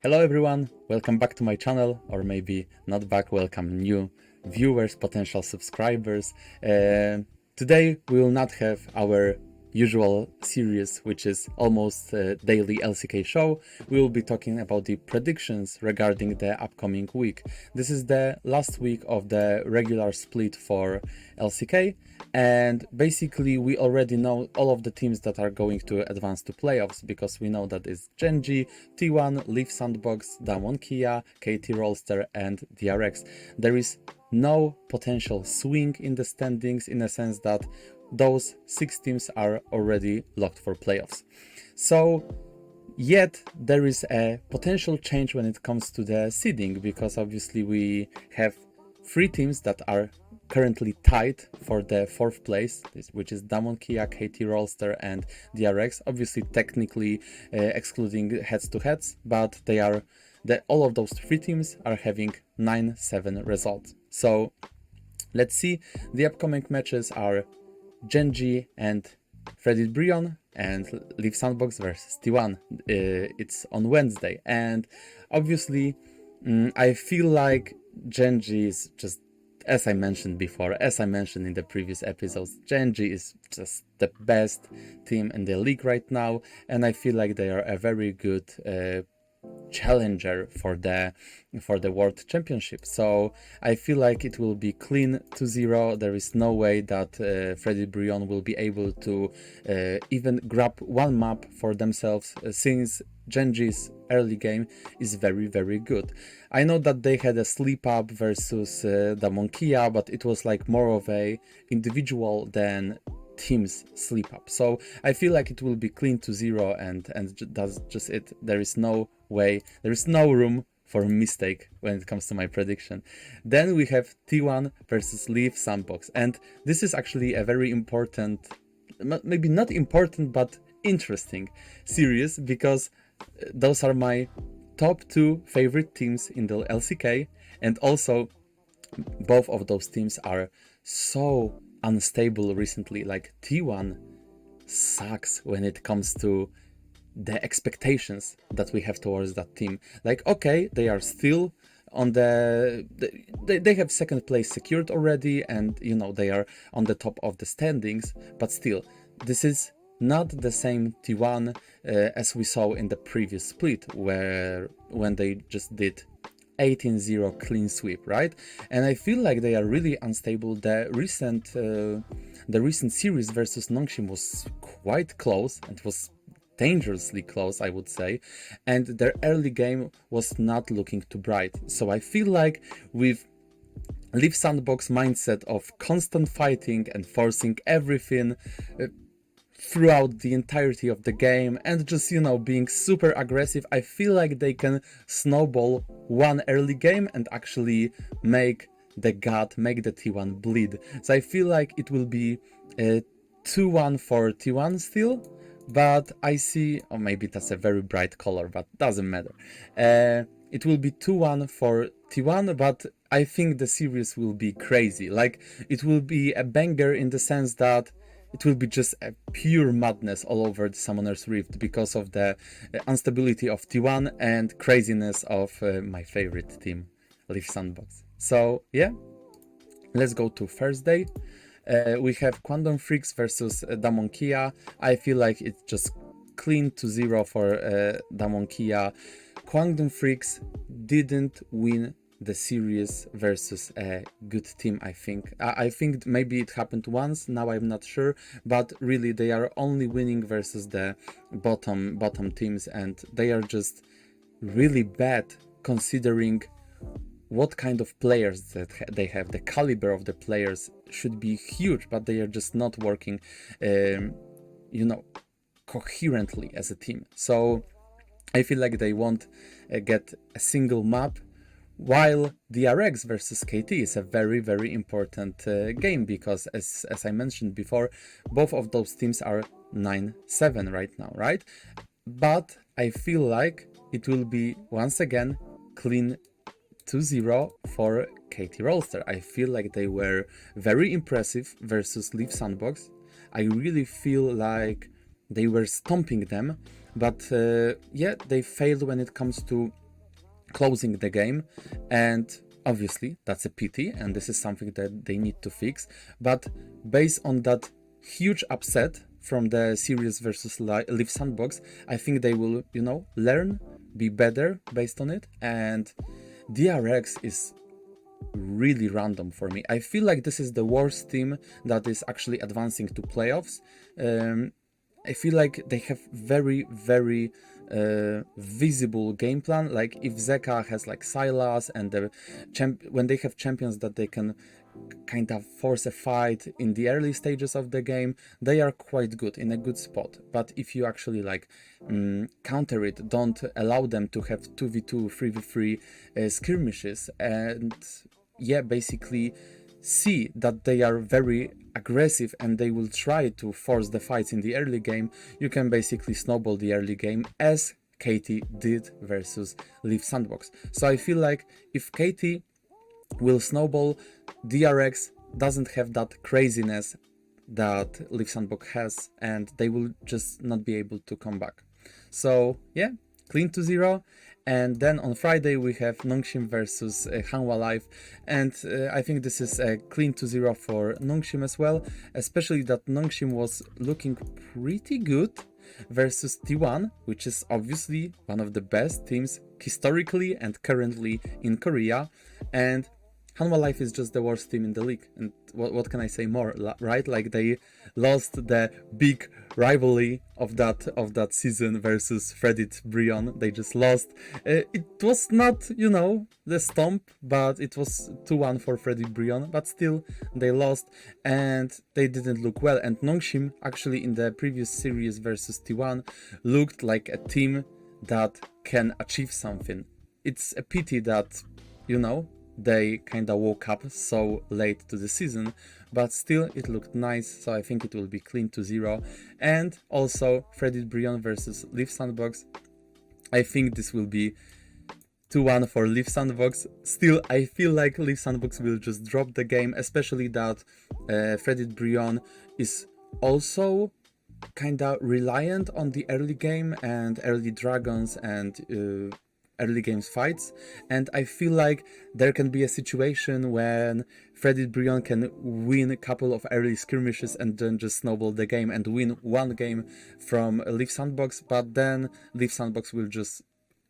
Hello everyone, welcome back to my channel, or maybe not back, welcome new viewers, potential subscribers. Today we will not have our usual series, which is almost a daily LCK show. We will be talking about the predictions regarding the upcoming week. This is the last week of the regular split for LCK, and basically we already know all of the teams that are going to advance to playoffs, because we know that it's Genji, T1, Leaf Sandbox, Damwon Kia, KT Rolster and DRX. There is no potential swing in the standings, in a sense that those 6 teams are already locked for playoffs. So yet there is a potential change when it comes to the seeding, because obviously we have 3 teams that are currently tied for the 4th place, which is Damwon Kia, KT Rolster and DRX. Obviously technically excluding heads-to-heads, but they are all of those 3 teams are having 9-7 results. So let's see. The upcoming matches are Genji and Freddy Brion and Leaf Sandbox versus T1. It's on Wednesday, and obviously I feel like Genji is just, as I mentioned before, as I mentioned in the previous episodes, Genji is just the best team in the league right now, and I feel like they are a very good challenger for the world championship. So I feel like it will be clean 2-0. There is no way that Freddy Brion will be able to even grab one map for themselves, since Genji's early game is very good. I know that they had a sleep up versus Damwon Kia, but it was like more of a individual than teams sleep up. So I feel like it will be clean 2-0, and that's just it. There is no way, there is no room for a mistake when it comes to my prediction. Then we have T1 versus Leaf Sandbox, and this is actually a very important, maybe not important, but interesting series, because those are my top 2 favorite teams in the LCK, and also both of those teams are so unstable recently. Like T1 sucks when it comes to the expectations that we have towards that team. Like, okay, they are still on they have 2nd place secured already, and you know, they are on the top of the standings, but still, this is not the same T1 as we saw in the previous split, when they just did 18-0 clean sweep, right? And I feel like they are really unstable. The recent series versus Nongshim was quite close, and it was dangerously close, I would say, and their early game was not looking too bright. So I feel like with Leaf Sandbox mindset of constant fighting and forcing everything throughout the entirety of the game, and just, you know, being super aggressive, I feel like they can snowball one early game and actually make the T1 bleed. So I feel like it will be 2-1 for T1 still, but I see, or maybe that's a very bright color, but doesn't matter. It will be 2-1 for T1, but I think the series will be crazy. Like, it will be a banger in the sense that it will be just a pure madness all over the Summoner's Rift, because of the instability of T1 and craziness of my favorite team, Leaf Sandbox. So yeah, let's go to Thursday. We have Quantum Freaks versus Damwon Kia. I feel like it's just clean 2-0 for Damwon Kia. Quantum Freaks didn't win the series versus a good team, I think. I think maybe it happened once, now I'm not sure, but really they are only winning versus the bottom teams, and they are just really bad considering what kind of players that they have. The caliber of the players should be huge, but they are just not working, you know, coherently as a team. So I feel like they won't get a single map, while DRX versus KT is a very important game, because as I mentioned before, both of those teams are 9-7 right now, right? But I feel like it will be once again clean 2-0 for KT Rolster. I feel like they were very impressive versus Leaf Sandbox. I really feel like they were stomping them, but yeah, they failed when it comes to closing the game, and obviously that's a pity, and this is something that they need to fix. But based on that huge upset from the series versus Live Sandbox, I think they will, learn, be better based on it. And DRX is really random for me. I feel like this is the worst team that is actually advancing to playoffs. I feel like they have very, very visible game plan. Like if Zeka has like Sylas and when they have champions that they can kind of force a fight in the early stages of the game, they are quite good, in a good spot. But if you actually like counter it, don't allow them to have 2v2, 3v3 skirmishes, and basically see that they are very aggressive and they will try to force the fights in the early game, you can basically snowball the early game, as KT did versus Live Sandbox. So I feel like if KT will snowball, DRX doesn't have that craziness that Live Sandbox has, and they will just not be able to come back. So clean to 0. And then on Friday we have Nongshim versus Hanwha Life, and I think this is a clean to 0 for Nongshim as well, especially that Nongshim was looking pretty good versus T1, which is obviously one of the best teams historically and currently in Korea, and Hanwha Life is just the worst team in the league. And what can I say more, right? Like they lost the big rivalry of that season versus Fredit Brion. They just lost. It was not, the stomp, but it was 2-1 for Fredit Brion. But still, they lost and they didn't look well. And Nongshim, actually in the previous series versus T1, looked like a team that can achieve something. It's a pity that, they kind of woke up so late to the season, but still it looked nice, so I think it will be clean to 0. And also Fredit Brion versus Live Sandbox, I think this will be 2-1 for Live Sandbox. Still, I feel like Live Sandbox will just drop the game, especially that Fredit Brion is also kinda reliant on the early game and early dragons and early games fights, and I feel like there can be a situation when Fredit Brion can win a couple of early skirmishes and then just snowball the game and win one game from Live Sandbox, but then Live Sandbox will just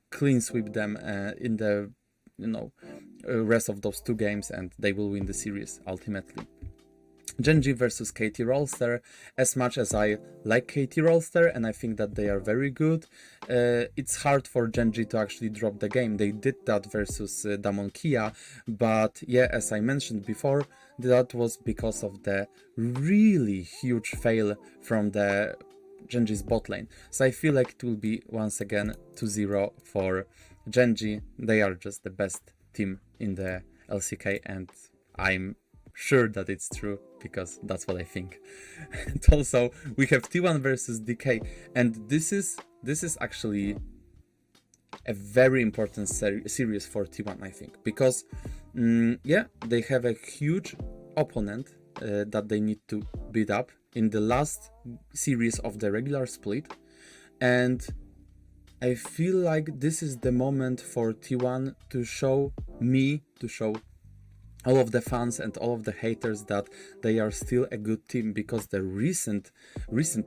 clean sweep them in the rest of those 2 games, and they will win the series ultimately. Genji versus KT Rolster. As much as I like KT Rolster and I think that they are very good, it's hard for Genji to actually drop the game. They did that versus Damon Kia, but as I mentioned before, that was because of the really huge fail from the Genji's bot lane. So I feel like it will be once again 2-0 for Genji. They are just the best team in the LCK, and I'm sure that it's true because that's what I think. And also we have T1 versus DK, and this is actually a very important series for T1, I think, because they have a huge opponent that they need to beat up in the last series of the regular split, and I feel like this is the moment for T1 to show all of the fans and all of the haters that they are still a good team, because the recent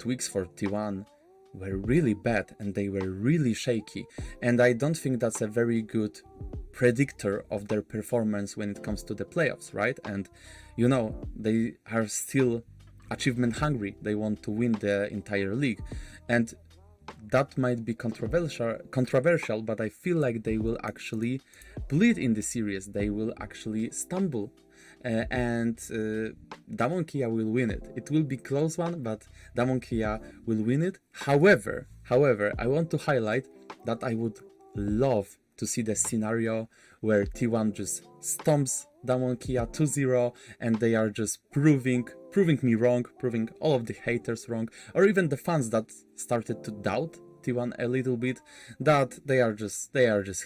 weeks for T1 were really bad and they were really shaky, and I don't think that's a very good predictor of their performance when it comes to the playoffs, right? And they are still achievement hungry. They want to win the entire league, and that might be controversial, but I feel like they will actually bleed in the series. They will actually stumble, and Damon Kia will win it. It will be close one, but Damon Kia will win it. However, I want to highlight that I would love to see the scenario where T1 just stomps Damon Kia 2-0, and they are just proving me wrong, proving all of the haters wrong, or even the fans that started to doubt T1 a little bit, that they are just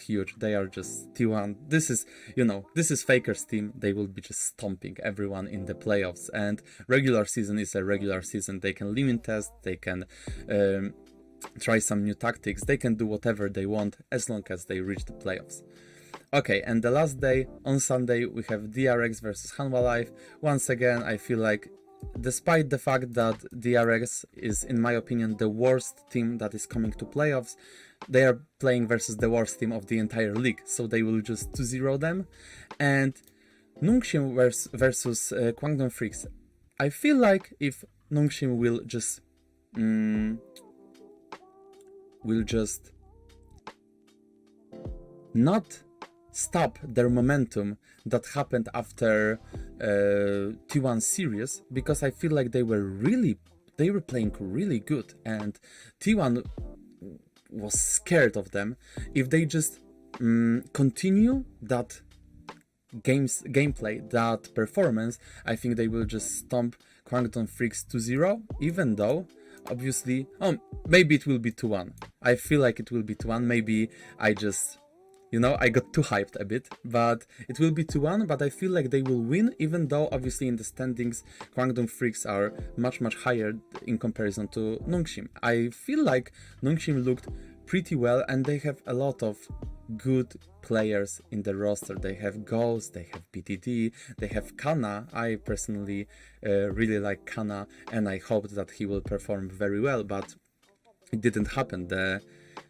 huge. They are just T1. This is Faker's team. They will be just stomping everyone in the playoffs, and regular season is a regular season. They can limit test, they can try some new tactics. They can do whatever they want as long as they reach the playoffs. Okay, and the last day, on Sunday, we have DRX versus Hanwha Life. Once again, I feel like, despite the fact that DRX is, in my opinion, the worst team that is coming to playoffs, they are playing versus the worst team of the entire league, so they will just 2-0 them. And Nongshim versus Kwangdong Freaks. I feel like if Nongshim will just not stop their momentum that happened after T1 series, because I feel like they were playing really good and T1 was scared of them. If they just continue that gameplay, that performance, I think they will just stomp Kwangdong Freaks 2-0, even though obviously, maybe it will be 2-1. I feel like it will be 2-1. Maybe I just, I got too hyped a bit, but it will be 2-1, but I feel like they will win, even though obviously in the standings Kwangdong Freaks are much higher in comparison to Nongshim. I feel like Nongshim looked pretty well and they have a lot of good players in the roster. They have Ghost, they have BTD, they have Kana. I personally really like Kana and I hope that he will perform very well, but it didn't happen.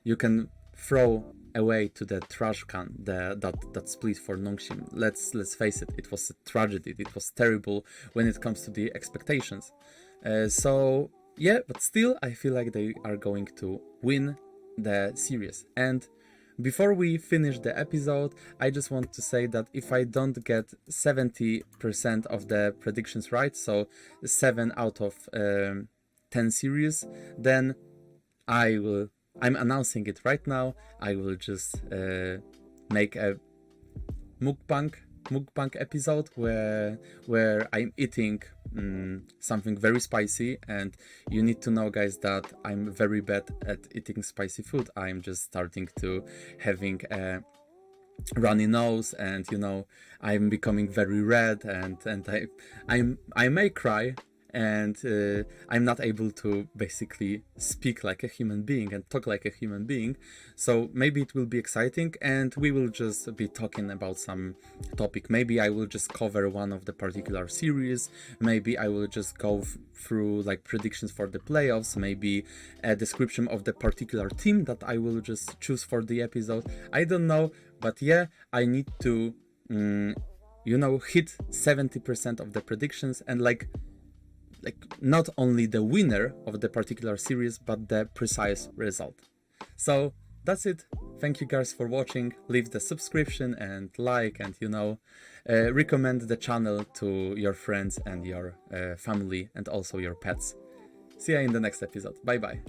You can throw away to the trash can that split for Nongshim. Let's face it, it was a tragedy. It was terrible when it comes to the expectations. So yeah, but still I feel like they are going to win the series. And before we finish the episode, I just want to say that if I don't get 70% of the predictions right, so 7 out of 10 series, then I'm announcing it right now, I will just make a mukbang episode where I'm eating something very spicy, and you need to know, guys, that I'm very bad at eating spicy food. I'm just starting to having a runny nose, and I'm becoming very red, and I may cry, and I'm not able to basically speak like a human being and talk like a human being. So maybe it will be exciting and we will just be talking about some topic. Maybe I will just cover one of the particular series, maybe I will just go through like predictions for the playoffs, maybe a description of the particular team that I will just choose for the episode. I don't know, but yeah, I need to hit 70% of the predictions, and like not only the winner of the particular series, but the precise result. So that's it. Thank you guys for watching. Leave the subscription and like, and recommend the channel to your friends and your family and also your pets. See you in the next episode. Bye bye.